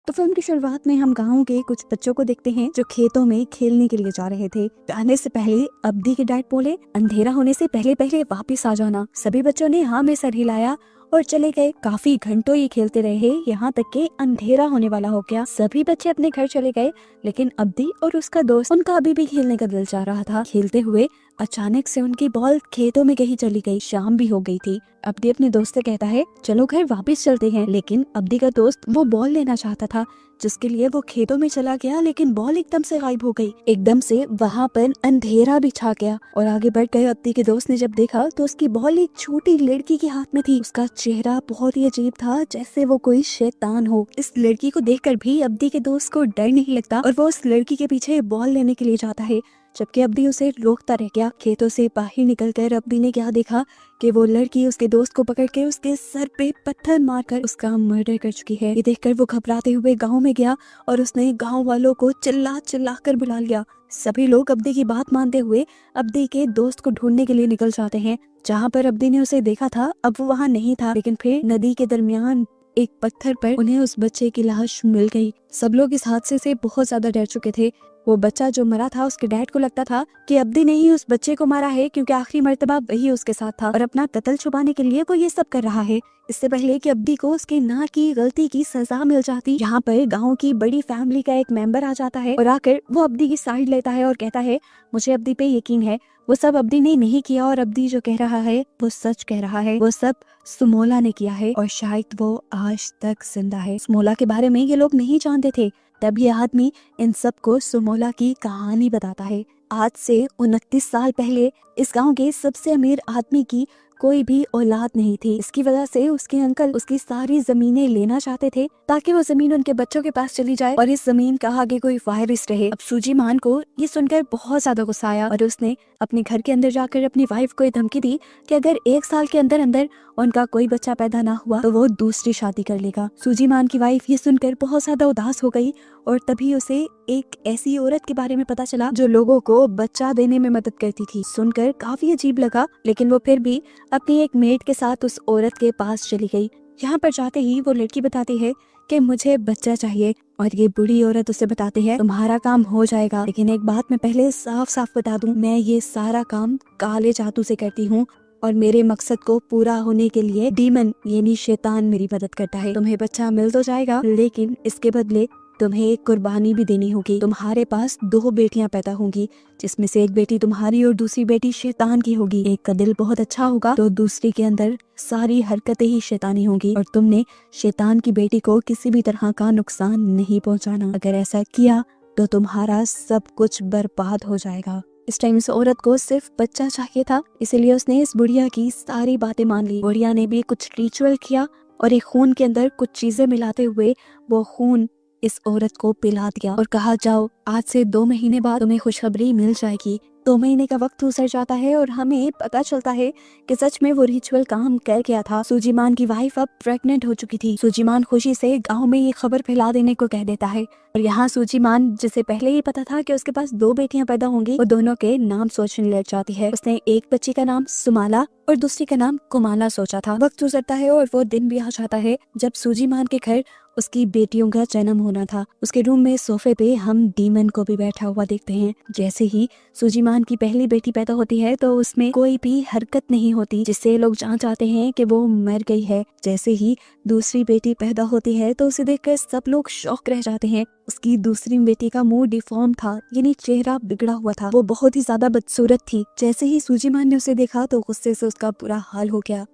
तो फिल्म की शुरुआत में हम गाँव के कुछ बच्चों को देखते हैं जो खेतों में खेलने के लिए जा रहे थे। जाने से पहले अब्दी के डैड बोले, अंधेरा होने से पहले पहले वापस आ जाना। सभी बच्चों ने हाँ में सर हिलाया और चले गए। काफी घंटों ये खेलते रहे, यहाँ तक के अंधेरा होने वाला हो गया। सभी बच्चे अपने घर चले गए, लेकिन अब्दी और उसका दोस्त, उनका अभी भी खेलने का दिल चाह रहा था। खेलते हुए अचानक से उनकी बॉल खेतों में कहीं चली गई। शाम भी हो गई थी। अब्दी अपने दोस्त से कहता है, चलो घर वापस चलते हैं। लेकिन अब्दी का दोस्त वो बॉल लेना चाहता था, जिसके लिए वो खेतों में चला गया, लेकिन बॉल एकदम से गायब हो गई। एकदम से वहाँ पर अंधेरा भी छा गया और आगे बढ़ गए। अब्दी के दोस्त ने जब देखा तो उसकी बॉल एक छोटी लड़की के हाथ में थी। उसका चेहरा बहुत ही अजीब था, जैसे वो कोई शैतान हो। इस लड़की को देखकर भी अब्दी के दोस्त को डर नहीं लगता और वो उस लड़की के पीछे बॉल लेने के लिए जाता है, जबकि अब्दी उसे रोकता रह गया। खेतों से बाहर निकलकर अब्दी ने क्या देखा कि वो लड़की उसके दोस्त को पकड़ के उसके सर पे पत्थर मारकर उसका मर्डर कर चुकी है। ये देखकर वो घबराते हुए गांव में गया और उसने गांव वालों को चिल्ला चिल्ला कर बुला लिया। सभी लोग अब्दी की बात मानते हुए अब्दी के दोस्त को ढूंढने के लिए निकल जाते हैं। जहाँ पर अब्दी ने उसे देखा था, अब वो वहाँ नहीं था, लेकिन फिर नदी के दरमियान एक पत्थर पर उन्हें उस बच्चे की लाश मिल गई। सब लोग इस हादसे से बहुत ज्यादा डर चुके थे। वो बच्चा जो मरा था, उसके डैड को लगता था कि अब्दी ने ही उस बच्चे को मारा है, क्योंकि आखिरी मर्तबा वही उसके साथ था और अपना कत्ल छुपाने के लिए वो ये सब कर रहा है। इससे पहले कि अब्दी को उसके ना की गलती की सजा मिल जाती, यहाँ पर गांव की बड़ी फैमिली का एक मेंबर आ जाता है और आकर वो अब्दी की साइड लेता है और कहता है, मुझे अब्दी पे यकीन है, वो सब अब्दी ने नहीं किया और अब्दी जो कह रहा है वो सच कह रहा है। वो सब सुमोला ने किया है और शायद वो आज तक जिंदा है। सुमोला के बारे में ये लोग नहीं जानते थे। तब ये आदमी इन सबको सुमोला की कहानी बताता है। आज से 29 साल पहले इस गांव के सबसे अमीर आदमी की कोई भी औलाद नहीं थी। इसकी वजह से उसके अंकल उसकी सारी जमीनें लेना चाहते थे, ताकि वो जमीन उनके बच्चों के पास चली जाए और इस जमीन का आगे कोई वारिस रहे। अब सूजी मान को ये सुनकर बहुत ज्यादा गुस्सा आया और उसने अपने घर के अंदर जाकर अपनी वाइफ को धमकी दी कि अगर 1 साल के अंदर अंदर उनका कोई बच्चा पैदा ना हुआ तो वो दूसरी शादी कर लेगा। सूजी मान की वाइफ ये सुनकर बहुत ज्यादा उदास हो गई और तभी उसे एक ऐसी औरत के बारे में पता चला जो लोगों को बच्चा देने में मदद करती थी। सुनकर काफी अजीब लगा, लेकिन वो फिर भी अपनी एक मेड के साथ उस औरत के पास चली गई। यहाँ पर जाते ही वो लड़की बताती है कि मुझे बच्चा चाहिए और ये बुढ़ी औरत उसे बताती है, तुम्हारा काम हो जाएगा, लेकिन एक बात मैं पहले साफ साफ बता दूं, मैं ये सारा काम काले जादू से करती हूँ और मेरे मकसद को पूरा होने के लिए डीमन यानी शैतान मेरी मदद करता है। तुम्हें बच्चा मिल तो जाएगा, लेकिन इसके बदले तुम्हें एक कुर्बानी भी देनी होगी। तुम्हारे पास 2 बेटियां पैदा होंगी, जिसमें से एक बेटी तुम्हारी और दूसरी बेटी शैतान की होगी। एक का दिल बहुत अच्छा होगा तो दूसरी के अंदर सारी हरकतें ही शैतानी होंगी और तुमने शैतान की बेटी को किसी भी तरह का नुकसान नहीं पहुंचाना। अगर ऐसा किया तो तुम्हारा सब कुछ बर्बाद हो जाएगा। इस टाइम इस औरत को सिर्फ बच्चा चाहिए था, इसलिए उसने इस बुढ़िया की सारी बातें मान ली। बुढ़िया ने भी कुछ रिचुअल किया और एक खून के अंदर कुछ चीजें मिलाते हुए वो खून इस औरत को पिला दिया और कहा, जाओ आज से 2 महीने बाद तुम्हें खुशखबरी मिल जाएगी। 2 महीने का वक्त गुजर जाता है और हमें पता चलता है कि सच में वो रिचुअल काम कर गया था। सूजीमान की वाइफ अब प्रेग्नेंट हो चुकी थी। सूजीमान खुशी से गांव में ये खबर फैला देने को कह देता है और यहाँ सूजीमान, जिसे पहले ही पता था कि उसके पास 2 बेटियां पैदा होंगी, वो दोनों के नाम सोचने लग जाती है। उसने एक बच्ची का नाम सुमाला और दूसरी का नाम कुमाला सोचा था। वक्त गुजरता है और वो दिन भी आ जाता है जब सूजीमान के घर उसकी बेटियों का जन्म होना था। उसके रूम में सोफे पे हम डीमन को भी बैठा हुआ देखते हैं। जैसे ही सूजीमान की पहली बेटी पैदा होती है तो उसमें कोई भी हरकत नहीं होती, जिससे लोग जान जाते हैं कि वो मर गई है। जैसे ही दूसरी बेटी पैदा होती है तो उसे देखकर सब लोग शॉक रह जाते हैं। उसकी दूसरी बेटी का मुंह डिफॉर्म था, यानी चेहरा बिगड़ा हुआ था। वो बहुत ही ज्यादा बदसूरत थी। जैसे ही सूजीमान ने उसे देखा तो गुस्से से उसका बुरा हाल हो गया।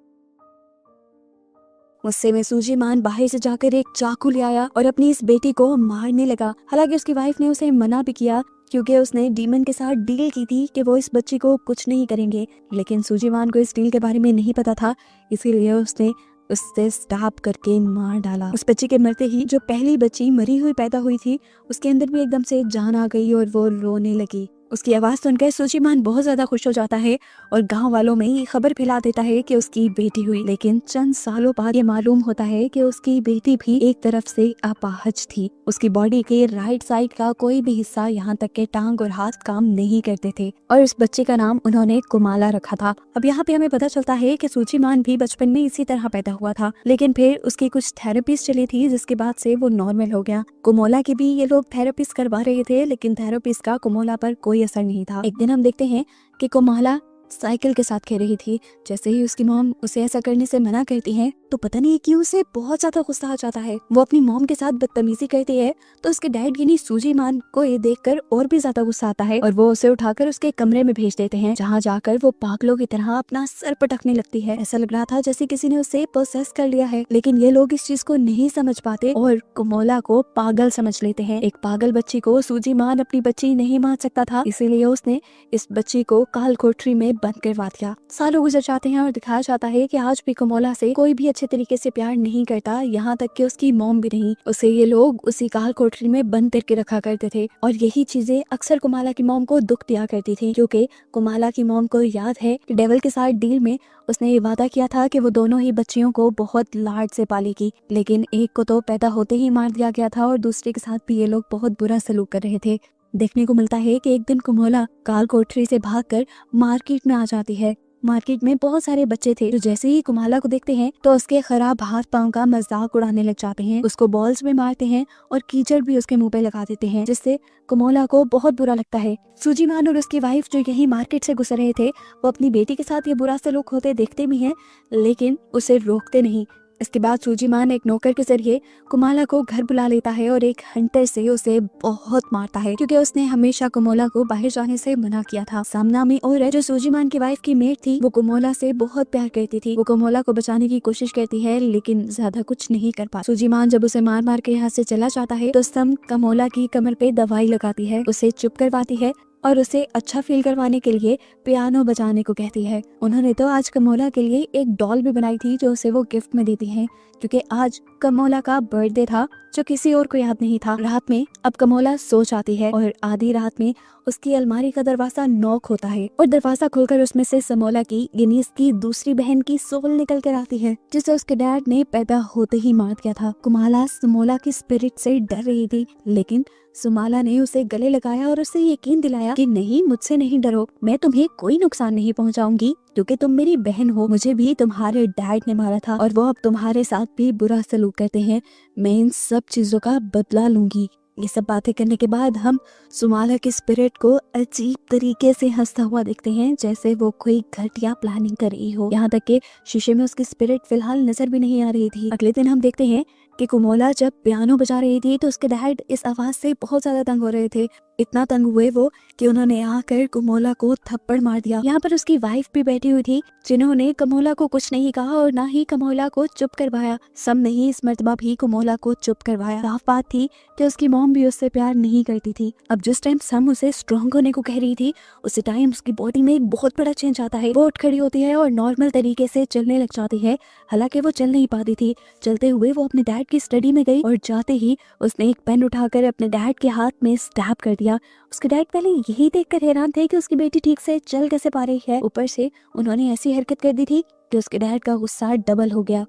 गुस्से में सूजीमान बाहर से जाकर एक चाकू ले आया और अपनी इस बेटी को मारने लगा। हालांकि उसकी वाइफ ने उसे मना भी किया, क्योंकि उसने डीमन के साथ डील की थी कि वो इस बच्ची को कुछ नहीं करेंगे, लेकिन सूजीमान को इस डील के बारे में नहीं पता था, इसीलिए उसने उससे स्टैब करके मार डाला। उस बच्ची के मरते ही जो पहली बच्ची मरी हुई पैदा हुई थी, उसके अंदर भी एकदम से जान आ गई और वो रोने लगी। उसकी आवाज सुनकर सुचिमान बहुत ज्यादा खुश हो जाता है और गांव वालों में ये खबर फैला देता है कि उसकी बेटी हुई। लेकिन चंद सालों बाद ये मालूम होता है कि उसकी बेटी भी एक तरफ से अपाहज थी। उसकी बॉडी के राइट साइड का कोई भी हिस्सा, यहाँ तक के टांग और हाथ काम नहीं करते थे और इस बच्चे का नाम उन्होंने कुमाला रखा था। अब यहाँ पे हमें पता चलता है कि सुचिमान भी बचपन में इसी तरह पैदा हुआ था, लेकिन फिर उसकी कुछ थेरेपीज चली थी जिसके बाद से वो नॉर्मल हो गया। कुमोला की भी ये लोग थेरेपीज करवा रहे थे, लेकिन थेरेपीज का कुमोला पर कोई असर नहीं था। एक दिन हम देखते हैं कि कुमाला साइकिल के साथ खेल रही थी। जैसे ही उसकी मॉम उसे ऐसा करने से मना करती है तो पता नहीं क्यों उसे बहुत ज्यादा गुस्सा आ जाता है। वो अपनी मॉम के साथ बदतमीजी करती है तो उसके डैड यानी सुचिमान को ये देखकर और भी ज्यादा गुस्सा आता है और वो उसे उठाकर उसके कमरे में भेज देते हैं, जहाँ जाकर वो पागलों की तरह अपना सर पटकने लगती है। ऐसा लग रहा था जैसे किसी ने उसे पोसेस कर लिया है, लेकिन ये लोग इस चीज को नहीं समझ पाते और कुमोला को पागल समझ लेते हैं। एक पागल बच्ची को सुचिमान अपनी बच्ची नहीं मान सकता था, इसीलिए उसने इस बच्ची को काल कोठरी में बंद करवा दिया। सालों गुजर जाते हैं और दिखाया जाता है कि आज भी कुमोला से कोई भी अच्छे तरीके से प्यार नहीं करता, यहाँ तक कि उसकी मॉम भी नहीं। उसे ये लोग उसी काल कोठरी में बंद करके रखा करते थे और यही चीजें अक्सर कुमाला की मॉम को दुख दिया करती थी, क्योंकि कुमाला की मॉम को याद है कि डेविल के साथ डील में उसने ये वादा किया था कि वो दोनों ही बच्चियों को बहुत लाड से पालेगी, लेकिन एक को तो पैदा होते ही मार दिया गया था और दूसरे के साथ भी ये लोग बहुत बुरा सलूक कर रहे थे। देखने को मिलता है कि एक दिन कुमोला काल कोठरी से भागकर मार्केट में आ जाती है। मार्केट में बहुत सारे बच्चे थे जो जैसे ही कुमाला को देखते हैं तो उसके खराब हाथ पांव का मजाक उड़ाने लग जाते हैं, उसको बॉल्स में मारते हैं और कीचड़ भी उसके मुंह पे लगा देते हैं, जिससे कुमोला को बहुत बुरा लगता है। सुचिमान और उसकी वाइफ जो यही मार्केट से गुजर रहे थे वो अपनी बेटी के साथ ये बुरा सलूक होते देखते भी हैं, लेकिन उसे रोकते नहीं। इसके बाद सुचिमान एक नौकर के जरिए कुमाला को घर बुला लेता है और एक हंटर से उसे बहुत मारता है, क्योंकि उसने हमेशा कुमोला को बाहर जाने से मना किया था। सामना में और जो सुचिमान की वाइफ की मेट थी वो कुमोला से बहुत प्यार करती थी। वो कुमोला को बचाने की कोशिश करती है लेकिन ज्यादा कुछ नहीं कर पाती। सुचिमान जब उसे मार मार के यहाँ से चला जाता है तो सम कुमोला की कमर पे दवाई लगाती है, उसे चुप करवाती है और उसे अच्छा फील करवाने के लिए पियानो बजाने को कहती है। उन्होंने तो आज कुमोला के लिए एक डॉल भी बनाई थी जो उसे वो गिफ्ट में देती है, क्योंकि आज कुमोला का बर्थडे था जो किसी और को याद नहीं था। रात में अब कुमोला सो जाती है और आधी रात में उसकी अलमारी का दरवाजा नॉक होता है और दरवाजा खोलकर उसमें से समोला की यानी इसकी दूसरी बहन की सोल निकल कर आती है, जिसे उसके डैड ने पैदा होते ही मार दिया था। कुमाला समोला की स्पिरिट से डर रही थी, लेकिन सुमाला ने उसे गले लगाया और उसे यकीन दिलाया कि नहीं, मुझसे नहीं डरो, मैं तुम्हें कोई नुकसान नहीं पहुंचाऊंगी क्योंकि तुम मेरी बहन हो। मुझे भी तुम्हारे डैड ने मारा था और वो अब तुम्हारे साथ भी बुरा सलूक करते हैं। मैं इन सब चीजों का बदला लूंगी। ये सब बातें करने के बाद हम सुमाला की स्पिरिट को अजीब तरीके से हंसता हुआ देखते हैं, जैसे वो कोई घटिया प्लानिंग कर रही हो। यहाँ तक कि शीशे में उसकी स्पिरिट फिलहाल नजर भी नहीं आ रही थी। अगले दिन हम देखते हैं कि कुमोला जब पियानो बजा रही थी तो उसके डैड इस आवाज से बहुत ज्यादा तंग हो रहे थे। इतना तंग हुए वो कि उन्होंने आकर कुमोला को थप्पड़ मार दिया। यहाँ पर उसकी वाइफ भी बैठी हुई थी, जिन्होंने कुमोला को कुछ नहीं कहा और ना ही कुमोला को चुप करवाया। सब ने ही इस मर्तबा भी कुमोला को चुप करवाया। साफ बात थी कि उसकी मॉम भी उससे प्यार नहीं करती थी। अब जिस टाइम सम उसे स्ट्रॉन्ग होने को कह रही थी उसी टाइम उसकी बॉडी में एक बहुत बड़ा चेंज आता है। वो उठ खड़ी होती है और नॉर्मल तरीके से चलने लग जाती है। हालांकि वो चल नहीं पाती थी। चलते हुए वो अपने डैड की स्टडी में गई और जाते ही उसने एक पेन उठाकर अपने डैड के हाथ में स्टैब कर दिया। उसके डैड पहले यही देखकर हैरान थे कि उसकी बेटी ठीक से चल कैसे पा रही है। ऊपर से उन्होंने ऐसी हरकत कर दी थी कि उसके डैड का गुस्सा डबल हो गया।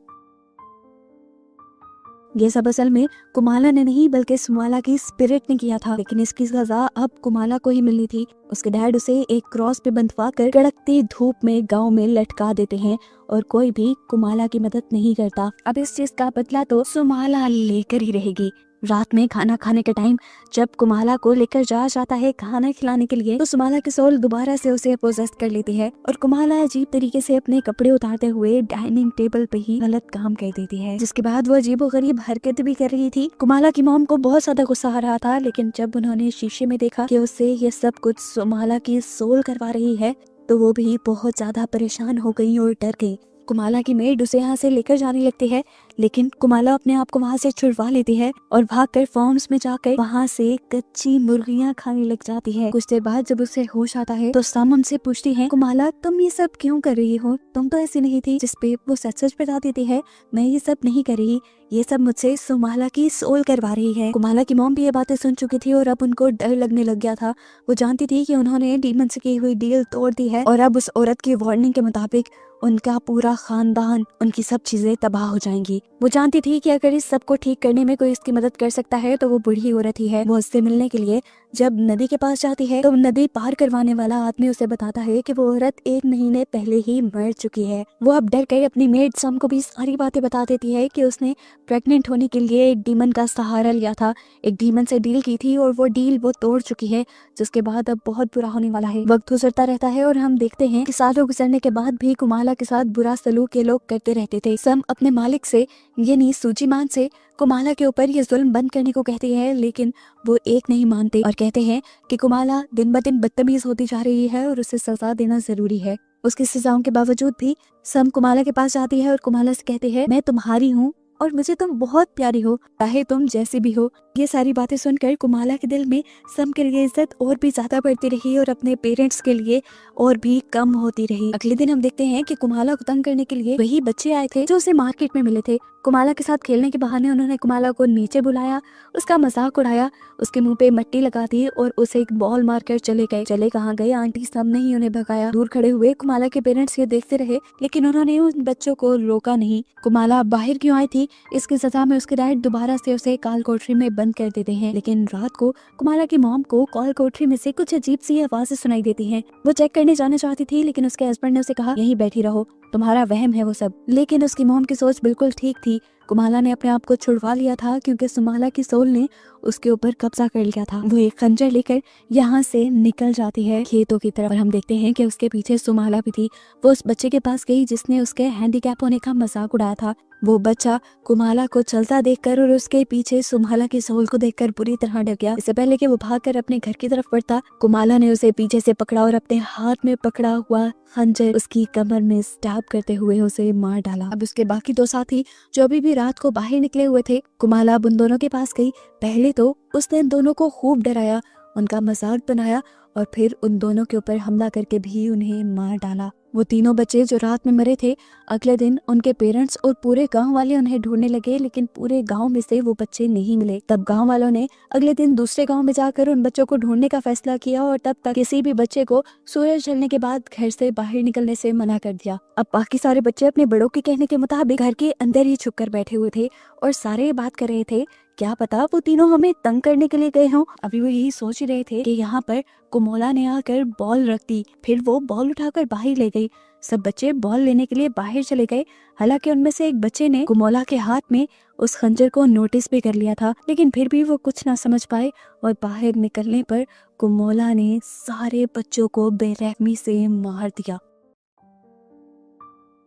ये सब असल में कुमाला ने नहीं बल्कि सुमाला की स्पिरिट ने किया था, लेकिन इसकी सजा अब कुमाला को ही मिलनी थी। उसके डैड उसे एक क्रॉस पे बंधवा कर कड़कती धूप में गांव में लटका देते हैं और कोई भी कुमाला की मदद नहीं करता। अब इस चीज का बदला तो सुमाला लेकर ही रहेगी। रात में खाना खाने के टाइम जब कुमाला को लेकर जाता है खाना खिलाने के लिए तो सुमाला की सोल दोबारा से उसे पोजेस कर लेती है और कुमाला अजीब तरीके से अपने कपड़े उतारते हुए डाइनिंग टेबल पे ही गलत काम कर देती है, जिसके बाद वो अजीबोगरीब हरकत भी कर रही थी। कुमाला की मॉम को बहुत ज्यादा गुस्सा आ रहा था, लेकिन जब उन्होंने शीशे में देखा कि उससे ये सब कुछ सुमाला की सोल करवा रही है तो वो भी बहुत ज्यादा परेशान हो गई और डर गई। कुमाला की मेड उसे यहाँ से लेकर जाने लगती है, लेकिन कुमाला अपने आप को वहाँ से छुड़वा लेती है और भागकर फार्म्स में जाकर वहाँ से कच्ची मुर्गियाँ खाने लग जाती है। कुछ देर बाद जब उसे होश आता है तो सम उनसे पूछती है, कुमाला तुम ये सब क्यों कर रही हो, तुम तो ऐसी नहीं थी। जिसपे वो सच सच बता देती है, मैं ये सब नहीं कर रही, ये सब मुझसे सुमाला की सोल करवा रही है। कुमाला की मॉम भी ये बातें सुन चुकी थी और अब उनको डर लगने लग गया था। वो जानती थी कि उन्होंने डीमन से की हुई डील तोड़ दी है और अब उस औरत की वार्निंग के मुताबिक उनका पूरा खानदान, उनकी सब चीजें तबाह हो जाएंगी। वो जानती थी कि अगर इस सब को ठीक करने में कोई इसकी मदद कर सकता है तो वो बूढ़ी औरत ही है। वो उससे मिलने के लिए जब नदी के पास जाती है तो नदी पार करवाने वाला आदमी उसे बताता है कि वो औरत 1 महीने पहले ही मर चुकी है। वो अब डर कर अपनी मेड सम को भी सारी बातें बता देती है कि उसने प्रेग्नेंट होने के लिए एक डीमन का सहारा लिया था, एक डीमन से डील की थी और वो डील वो तोड़ चुकी है, जिसके बाद अब बहुत बुरा होने वाला है। वक्त गुजरता रहता है और हम देखते हैं कि सालों गुजरने के बाद भी कुमाला के साथ बुरा सलूक ये लोग करते रहते थे। सम अपने मालिक से यानी सूजीमान से कुमाला के ऊपर ये जुल्म बंद करने को कहती है, लेकिन वो एक नहीं मानते और कहते हैं कि कुमाला दिन ब दिन बदतमीज होती जा रही है और उसे सजा देना जरूरी है। उसकी सजाओं के बावजूद भी सम कुमाला के पास जाती है और कुमाला से कहते हैं, मैं तुम्हारी हूँ और मुझे तुम बहुत प्यारी हो, चाहे तुम जैसी भी हो। ये सारी बातें सुनकर कुमाला के दिल में सम के लिए इज्जत और भी ज्यादा बढ़ती रही और अपने पेरेंट्स के लिए और भी कम होती रही। अगले दिन हम देखते हैं कि कुमाला को तंग करने के लिए वही बच्चे आए थे जो उसे मार्केट में मिले थे। कुमाला के साथ खेलने के बहाने उन्होंने कुमाला को नीचे बुलाया, उसका मजाक उड़ाया, उसके मुंह पे मट्टी लगा दी और उसे एक बॉल मारकर चले गए। चले कहाँ गए आंटी सब ने ही उन्हें भगाया। दूर खड़े हुए कुमाला के पेरेंट्स ये देखते रहे, लेकिन उन्होंने उन बच्चों को रोका नहीं। कुमाला बाहर क्यों आई थी, इसकी सजा में उसके डैड दोबारा से उसे काल कोठरी में बंद कर देते हैं। लेकिन रात को कुमाला की मॉम को काल कोठरी में से कुछ अजीब सी आवाजें सुनाई देती हैं। वो चेक करने जाना चाहती थी, लेकिन उसके हस्बैंड ने उसे कहा, यहीं बैठी रहो, तुम्हारा वहम है वो सब। लेकिन उसकी मॉम की सोच बिल्कुल ठीक थी। कुमाला ने अपने आप को छुड़वा लिया था क्योंकि सुमाला की सोल ने उसके ऊपर कब्जा कर लिया था। वो एक खंजर लेकर यहाँ से निकल जाती है खेतों की तरफ और हम देखते हैं कि उसके पीछे सुमाला भी थी। वो उस बच्चे के पास गई जिसने उसके हैंडीकैप होने का मजाक उड़ाया था। वो बच्चा कुमाला को चलता देखकर और उसके पीछे सुमाला की सोल को देखकर बुरी तरह डर गया। इससे पहले कि वो भागकर अपने घर की तरफ बढ़ता, कुमाला ने उसे पीछे से पकड़ा और अपने हाथ में पकड़ा हुआ खंजर उसकी कमर में स्टैब करते हुए उसे मार डाला। अब उसके बाकी 2 साथी जो अभी भी रात को बाहर निकले हुए थे, कुमाला अब उन दोनों के पास गई। पहले तो उसने इन दोनों को खूब डराया, उनका मजाक बनाया और फिर उन दोनों के ऊपर हमला करके भी उन्हें मार डाला। वो तीनों बच्चे जो रात में मरे थे, अगले दिन उनके पेरेंट्स और पूरे गांव वाले उन्हें ढूंढने लगे, लेकिन पूरे गांव में से वो बच्चे नहीं मिले। तब गांव वालों ने अगले दिन दूसरे गांव में जाकर उन बच्चों को ढूंढने का फैसला किया और तब तक किसी भी बच्चे को सूरज ढलने के बाद घर से बाहर निकलने से मना कर दिया। अब बाकी सारे बच्चे अपने बड़ों के कहने के मुताबिक घर के अंदर ही छुप कर बैठे हुए थे और सारे बात कर रहे थे, क्या पता वो तीनों हमें तंग करने के लिए गए हों। अभी वो यही सोच ही रहे थे कि यहाँ पर कुमोला ने आकर बॉल रख दी, फिर वो बॉल उठाकर बाहर ले गई। सब बच्चे बॉल लेने के लिए बाहर चले गए। हालांकि उनमें से एक बच्चे ने कुमोला के हाथ में उस खंजर को नोटिस भी कर लिया था, लेकिन फिर भी वो कुछ ना समझ पाए और बाहर निकलने पर कुमोला ने सारे बच्चों को बेरहमी से मार दिया।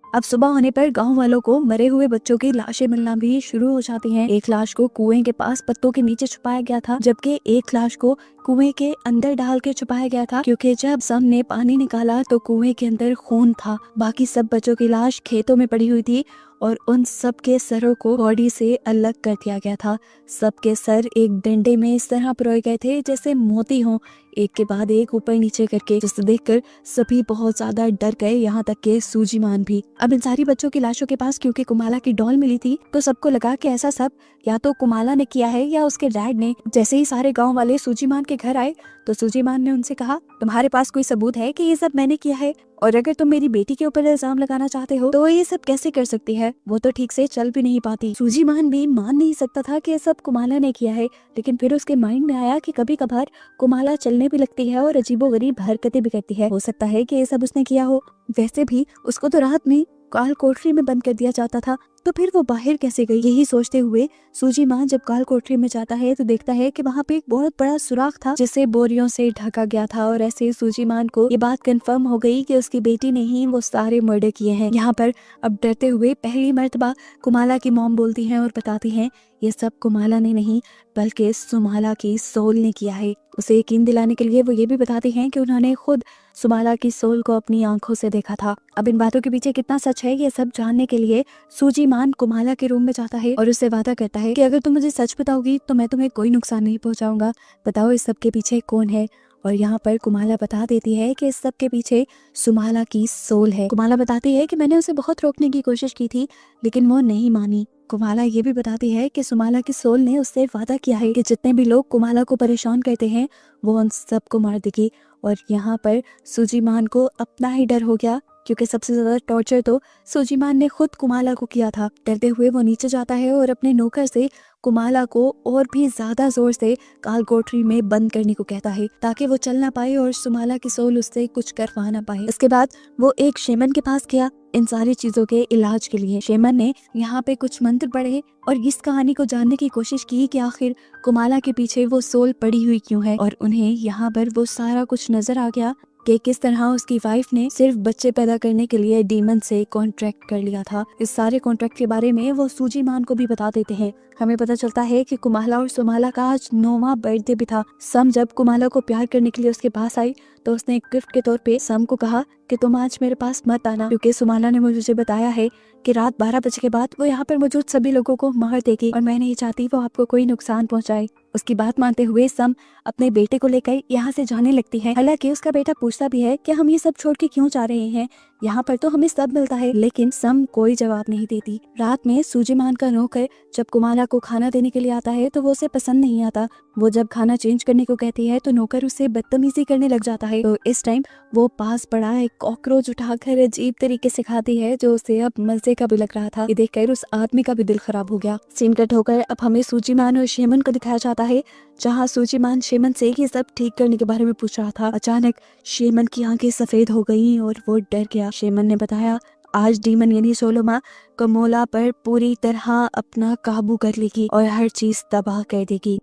अब सुबह होने पर गांव वालों को मरे हुए बच्चों की लाशें मिलना भी शुरू हो जाती हैं। एक लाश को कुएं के पास पत्तों के नीचे छुपाया गया था, जबकि एक लाश को कुएं के अंदर डाल के छुपाया गया था, क्योंकि जब सम ने पानी निकाला तो कुएं के अंदर खून था। बाकी सब बच्चों की लाश खेतों में पड़ी हुई थी और उन सब के सरों को बॉडी से अलग कर दिया गया था। सबके सर एक डंडे में इस तरह पिरोए गए थे जैसे मोती हों, एक के बाद एक ऊपर नीचे करके, जिसे देखकर सभी बहुत ज्यादा डर गए, यहाँ तक के सूजीमान भी। अब इन सारी बच्चों की लाशों के पास क्योंकि कुमाला की डॉल मिली थी, तो सबको लगा कि ऐसा सब या तो कुमाला ने किया है या उसके डैड ने। जैसे ही सारे गांव वाले सूजीमान के घर आए तो सूजीमान ने उनसे कहा, तुम्हारे पास कोई सबूत है कि ये सब मैंने किया है? और अगर तुम मेरी बेटी के ऊपर इल्जाम लगाना चाहते हो तो ये सब कैसे कर सकती है? वो तो ठीक से चल भी नहीं पाती। सूजीमान भी मान नहीं सकता था कि ये सब कुमाला ने किया है, लेकिन फिर उसके माइंड में आया कि कभी कभार कुमाला चलने भी लगती है और अजीबोगरीब हरकतें भी करती है, हो सकता है कि ये सब उसने किया हो। वैसे भी उसको तो रात में काल कोठरी में बंद कर दिया जाता था, तो फिर वो बाहर कैसे गई? यही सोचते हुए सूजीमान जब काल कोठरी में जाता है तो देखता है कि वहाँ पे एक बहुत बड़ा सुराख था जिसे बोरियों से ढका गया था, और ऐसे सूजीमान को ये बात कंफर्म हो गई कि उसकी बेटी ने ही वो सारे मर्डर किए हैं। यहाँ पर अब डरते हुए पहली मर्तबा कुमाला की मॉम बोलती हैं और बताती हैं, ये सब कुमाला ने नहीं बल्कि सुमाला की सोल ने किया है। उसे यकीन दिलाने के लिए वो ये भी बताते हैं कि उन्होंने खुद सुमाला की सोल को अपनी आंखों से देखा था। अब इन बातों के पीछे कितना सच है ये सब जानने के लिए सूजी मान कुमाला के रूम में जाता है और उससे वादा करता है कि अगर तुम मुझे सच बताओगी तो मैं तुम्हें कोई नुकसान नहीं पहुंचाऊंगा। बताओ इस सब के पीछे कौन है। और यहाँ पर कुमाला बता देती है कि इस सब के पीछे सुमाला की सोल है। कुमाला बताती है कि मैंने उसे बहुत रोकने की कोशिश की थी लेकिन वो नहीं मानी। कुमाला ये भी बताती है कि सुमाला की सोल ने उससे वादा किया है कि जितने भी लोग कुमाला को परेशान करते हैं वो उन सबको मार देगी। और यहाँ पर सूजीमान को अपना ही डर हो गया क्योंकि सबसे ज्यादा टॉर्चर तो सूजीमान ने खुद कुमाला को किया था। डरते हुए वो नीचे जाता है और अपने नौकर से कुमाला को और भी ज्यादा जोर से काल कोठरी में बंद करने को कहता है ताकि वो चल ना पाए और सुमाला की सोल उससे कुछ करवा ना पाए। इसके बाद वो एक शेमन के पास गया इन सारी चीजों के इलाज के लिए। शेमन ने यहाँ पे कुछ मंत्र पढ़े और इस कहानी को जानने की कोशिश की कि आखिर कुमाला के पीछे वो सोल पड़ी हुई क्यों है। और उन्हें यहाँ पर वो सारा कुछ नजर आ गया कि किस तरह उसकी वाइफ ने सिर्फ बच्चे पैदा करने के लिए डीमन से कॉन्ट्रैक्ट कर लिया था। इस सारे कॉन्ट्रैक्ट के बारे में वो सूजीमान को भी बता देते हैं। हमें पता चलता है कि कुमाला और सुमाला का आज 9वां बर्थडे भी था। सम जब कुमाला को प्यार करने के लिए उसके पास आई तो उसने एक गिफ्ट के तौर पे सम को कहा कि तुम आज मेरे पास मत आना क्योंकि सुमाला ने मुझे बताया है कि रात 12 बजे के बाद वो यहाँ पर मौजूद सभी लोगों को मार देगी और मैं नहीं चाहती वो आपको कोई नुकसान पहुँचाए। उसकी बात मानते हुए सम अपने बेटे को लेकर यहाँ से जाने लगती है। हालांकि उसका बेटा पूछता भी है कि हम ये सब छोड़ के क्यों जा रहे हैं, यहाँ पर तो हमें सब मिलता है, लेकिन सम कोई जवाब नहीं देती। रात में सूजीमान का नौकर जब कुमाला को खाना देने के लिए आता है तो वो उसे पसंद नहीं आता। वो जब खाना चेंज करने को कहती है तो नौकर उसे बदतमीजी करने लग जाता है। तो इस टाइम वो पास पड़ा एक कॉकरोच उठाकर अजीब तरीके से खाती है जो उसे अब मजे का भी लग रहा था। ये देखकर उस आदमी का भी दिल खराब हो गया। सीन कट होकर अब हमें सूजीमान और शेमन को दिखाया जाता है जहाँ सूजीमान शेमन से ये सब ठीक करने के बारे में पूछ रहा था। अचानक शेमन की आंखें सफेद हो गईं और वो डर गया। शेमन ने बताया आज डीमन यानी सोलोमा कमोला पर पूरी तरह अपना काबू कर लेगी और हर चीज तबाह कर देगी।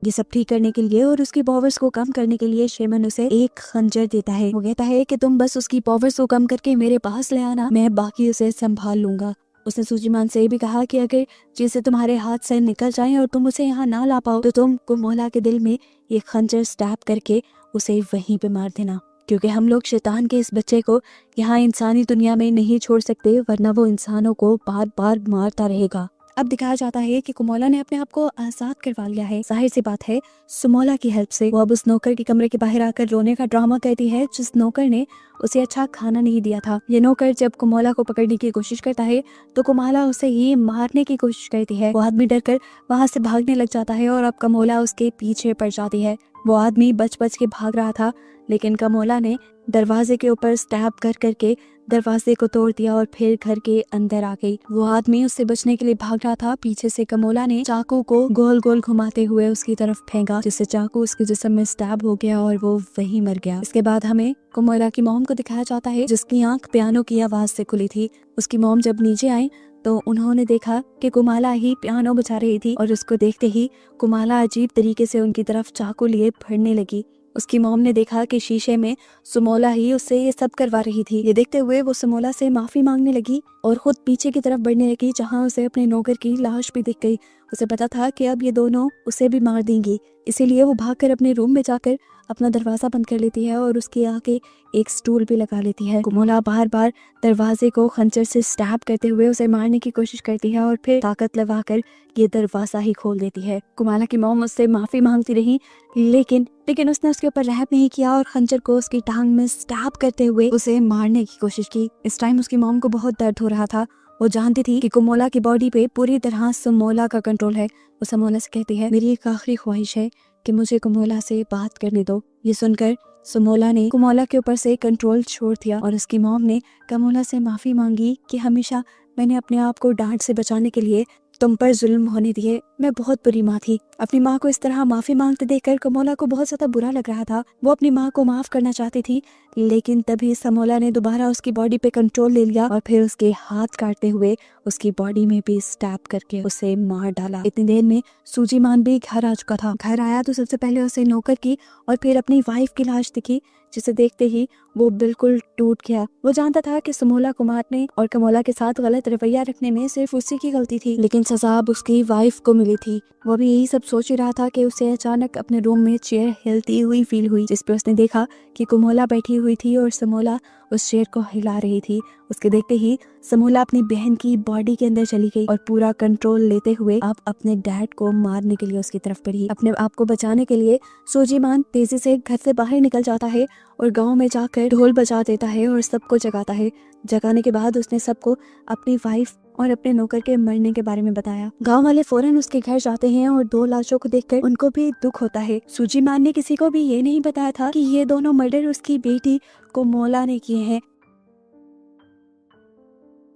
ये सब ठीक करने के लिए और उसकी पावर्स को कम करने के लिए शेमन उसे एक खंजर देता है। वो कहता है कि तुम बस उसकी पावर्स को कम करके मेरे पास ले आना, मैं बाकी उसे संभाल लूंगा। उसने सूजीमान से भी कहा कि अगर चीजें तुम्हारे हाथ से निकल जाएं और तुम उसे यहाँ ना ला पाओ तो तुम कुमोला के दिल में ये खंजर स्टैब करके उसे वहीं पे मार देना, क्योंकि हम लोग शैतान के इस बच्चे को यहाँ इंसानी दुनिया में नहीं छोड़ सकते वरना वो इंसानों को बार बार मारता रहेगा। अब दिखाया जाता है कि कुमोला ने अपने आप को आजाद करवा लिया है। जाहिर सी बात है सुमोला की हेल्प से। वो अब उस नौकर के कमरे के बाहर आकर रोने का ड्रामा करती है जिस नौकर ने उसे अच्छा खाना नहीं दिया था। ये नौकर जब कुमोला को पकड़ने की कोशिश करता है तो कुमोला उसे ही मारने की कोशिश करती है। वो आदमी डरकर वहां से भागने लग जाता है और अब कमोला उसके पीछे पड़ जाती है। वो आदमी बच बच के भाग रहा था लेकिन कमोला ने दरवाजे के ऊपर स्टैब कर करके दरवाजे को तोड़ दिया और फिर घर के अंदर आ गई। वो आदमी उससे बचने के लिए भाग रहा था। पीछे से कमोला ने चाकू को गोल गोल घुमाते हुए उसकी तरफ फेंका जिससे चाकू उसके जिस्म में स्टैब हो गया और वो वहीं मर गया। इसके बाद हमें कमोला की मॉम को दिखाया जाता है जिसकी आंख पियानो की आवाज से खुली थी। उसकी मॉम जब नीचे आई तो उन्होंने देखा कि कुमाला ही पियानो बजा रही थी और उसको देखते ही कुमाला अजीब तरीके से उनकी तरफ चाकू लिए बढ़ने लगी। उसकी मॉम ने देखा कि शीशे में सुमोला ही उससे ये सब करवा रही थी। ये देखते हुए वो सुमोला से माफी मांगने लगी और खुद पीछे की तरफ बढ़ने लगी जहां उसे अपने नौकर की लाश भी दिख गई। उसे पता था कि अब ये दोनों उसे भी मार देंगी, इसीलिए वो भागकर अपने रूम में जाकर अपना दरवाजा बंद कर लेती है और उसके आगे एक स्टूल भी लगा लेती है। कुमोला बार बार दरवाजे को खंजर से स्टैब करते हुए उसे मारने की कोशिश करती है और फिर ताकत लगाकर ये दरवाजा ही खोल देती है। कुमाला की मॉम उससे माफी मांगती रही लेकिन उसने उसके ऊपर रहम नहीं किया और खंजर को उसकी टांग में स्टैब करते हुए उसे मारने की कोशिश की। इस टाइम उसकी मॉम को बहुत दर्द हो रहा था। वो जानती थी कि कुमोला की बॉडी पे पूरी तरह सुमोला का कंट्रोल है। वो सुमोला से कहती है मेरी एक आखिरी ख्वाहिश है कि मुझे कुमोला से बात करने दो। ये सुनकर सुमोला ने कुमोला के ऊपर से कंट्रोल छोड़ दिया और उसकी मॉम ने कुमोला से माफी मांगी कि हमेशा मैंने अपने आप को डांट से बचाने के लिए तुम पर जुल्म होने दिए। मैं बहुत बुरी माँ थी। अपनी माँ को इस तरह माफी मांगते देखकर कमोला को बहुत ज्यादा बुरा लग रहा था। वो अपनी माँ को माफ करना चाहती थी लेकिन तभी समोला ने दोबारा उसकी बॉडी पे कंट्रोल ले लिया और फिर उसके हाथ काटते हुए उसकी बॉडी में भी स्टैब करके उसे मार डाला। इतनी देर में सूजीमान भी घर आ चुका था। घर आया तो सबसे पहले उसे नौकर की और फिर अपनी वाइफ की लाश दिखी जिसे देखते ही वो बिल्कुल टूट गया। वो जानता था कि समोला को मारने और कमोला के साथ गलत रवैया रखने में सिर्फ उसी की गलती थी, लेकिन सजा अब उसकी वाइफ को मिली थी। वो भी यही सब सोच ही रहा था कि उसे अचानक अपने रूम में चेयर हिलती हुई फील हुई, जिस पे उसने देखा कि कमोला बैठी हुई थी और समोला उस चेयर को हिला रही थी। उसके देखते ही समोला अपनी बहन की बॉडी के अंदर चली गई और पूरा कंट्रोल लेते हुए अब अपने डैड को मारने के लिए उसकी तरफ बढ़ी। अपने आप को बचाने के लिए सोजीमान तेजी से घर से बाहर निकल जाता है और गांव में जाकर ढोल बजा देता है और सबको जगाता है। जगाने के बाद उसने सबको अपनी वाइफ और अपने नौकर के मरने के बारे में बताया। गांव वाले फौरन उसके घर जाते हैं और 2 लाशों को देखकर उनको भी दुख होता है। सूजीमान ने किसी को भी ये नहीं बताया था कि ये दोनों मर्डर उसकी बेटी कमोला ने किए हैं।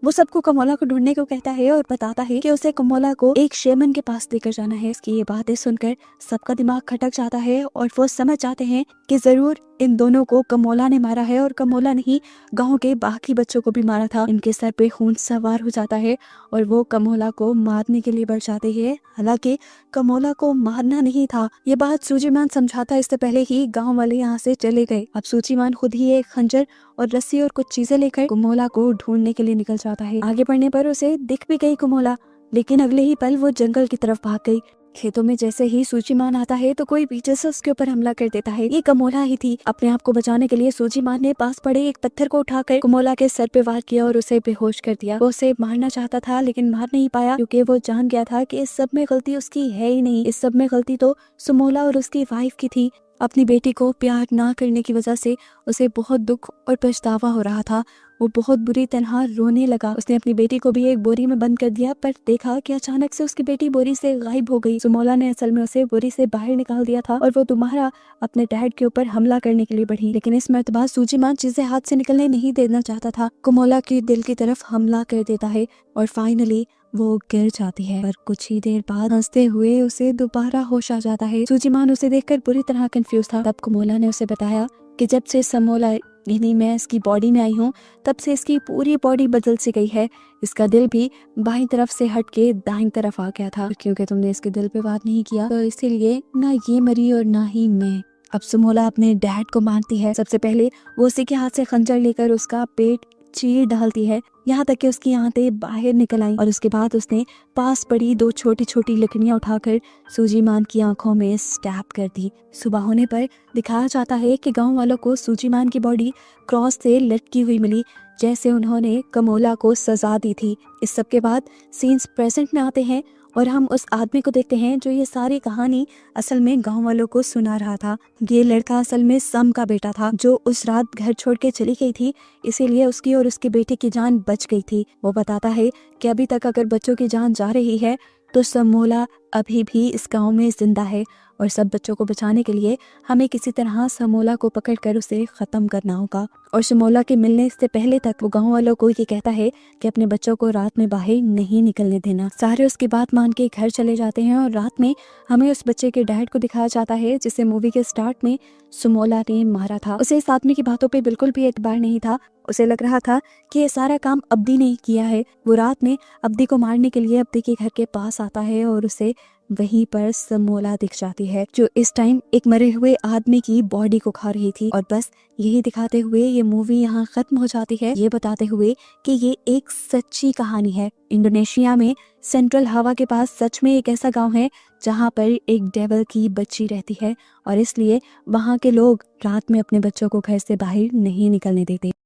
वो सबको कमोला को ढूंढने को कहता है और बताता है कि उसे कमोला को एक शेमन के पास लेकर जाना है। इसकी ये बातें सुनकर सबका दिमाग खटक जाता है और वो समझ जाते हैं कि जरूर इन दोनों को कमोला ने मारा है और कमोला ने ही गांव के बाकी बच्चों को भी मारा था। इनके सर पे खून सवार हो जाता है और वो कमोला को मारने के लिए बढ़ जाते हैं। हालांकि कमोला को मारना नहीं था, ये बात सूजीमान समझाता इससे पहले ही गांव वाले यहाँ से चले गए। अब सूजीमान खुद ही एक खंजर और रस्सी और कुछ चीजें लेकर कमोला को ढूंढने के लिए निकल जाता है। आगे बढ़ने पर उसे दिख भी गई कमोला, लेकिन अगले ही पल वो जंगल की तरफ भाग गई। खेतों में जैसे ही सूजीमान आता है तो कोई पीछे से उसके ऊपर हमला कर देता है। ये कमोला ही थी। अपने आप को बचाने के लिए सूजीमान ने पास पड़े एक पत्थर को उठाकर कमोला के सर पे वार किया और उसे बेहोश कर दिया। वो उसे मारना चाहता था लेकिन मार नहीं पाया, क्योंकि वो जान गया था कि इस सब में गलती उसकी है ही नहीं। इस सब में गलती तो समोला और उसकी वाइफ की थी। अपनी बेटी को प्यार ना करने की वजह से उसे बहुत दुख और पछतावा हो रहा था। वो बहुत बुरी तरह रोने लगा। उसने अपनी बेटी को भी एक बोरी में बंद कर दिया, पर देखा कि अचानक से उसकी बेटी बोरी से गायब हो गई। समोला ने असल में उसे बोरी से बाहर निकाल दिया था और वो दोबारा अपने डैड के ऊपर हमला करने के लिए बढ़ी। लेकिन इस मर्तबा सूजीमान चीजें हाथ से निकलने नहीं देना चाहता था। कमोला के दिल की तरफ हमला कर देता है और फाइनली वो गिर जाती है। पर कुछ ही देर बाद हंसते हुए उसे दोबारा होश आ जाता है। सूजीमान उसे देखकर बुरी तरह कंफ्यूज था। तब कमोला ने उसे बताया कि जब से समोला यानी मैं इसकी बॉडी में आई हूँ तब से इसकी पूरी बॉडी बदल सी गई है। इसका दिल भी बाईं तरफ से हट के दाईं तरफ आ गया था। क्योंकि तुमने इसके दिल पे वार नहीं किया तो इसीलिए ना ये मरी और ना ही मैं। अब समोला अपने डैड को मारती है। सबसे पहले वो उसी के हाथ से खंजर लेकर उसका पेट चीर डालती है, यहाँ तक कि उसकी आंतें बाहर निकल आई। और उसके बाद उसने पास पड़ी 2 छोटी छोटी लकड़ियां उठाकर सूजीमान की आंखों में स्टैब कर दी। सुबह होने पर दिखाया जाता है कि गांव वालों को सूजीमान की बॉडी क्रॉस से लटकी हुई मिली, जैसे उन्होंने कमोला को सजा दी थी। इस सब के बाद सीन्स प्रेजेंट में आते हैं और हम उस आदमी को देखते हैं जो ये सारी कहानी असल में गांव वालों को सुना रहा था। ये लड़का असल में सम का बेटा था जो उस रात घर छोड़ के चली गई थी, इसीलिए उसकी और उसके बेटे की जान बच गई थी। वो बताता है कि अभी तक अगर बच्चों की जान जा रही है तो समोला अभी भी इस गांव में जिंदा है और सब बच्चों को बचाने के लिए हमें किसी तरह समोला को पकड़कर उसे खत्म करना होगा। और समोला के मिलने से पहले तक वो गांव वालों को ये कहता है कि अपने बच्चों को रात में बाहर नहीं निकलने देना। सारे उसकी बात मान के घर चले जाते हैं और रात में हमें उस बच्चे के डैड को दिखाया जाता है जिसे मूवी के स्टार्ट में समोला ने मारा था। उसे इस आदमी की बातों पे बिल्कुल भी एतबार नहीं था। उसे लग रहा था कि ये सारा काम अब्दी ने किया है। वो रात में अब्दी को मारने के लिए अब्दी के घर के पास आता है और उसे वहीं पर समोला दिख जाती है जो इस टाइम एक मरे हुए आदमी की बॉडी को खा रही थी। और बस यही दिखाते हुए ये मूवी यहाँ खत्म हो जाती है, ये बताते हुए कि ये एक सच्ची कहानी है। इंडोनेशिया में सेंट्रल हवा के पास सच में एक ऐसा गांव है जहाँ पर एक डेविल की बच्ची रहती है और इसलिए वहाँ के लोग रात में अपने बच्चों को घर से बाहर नहीं निकलने देते।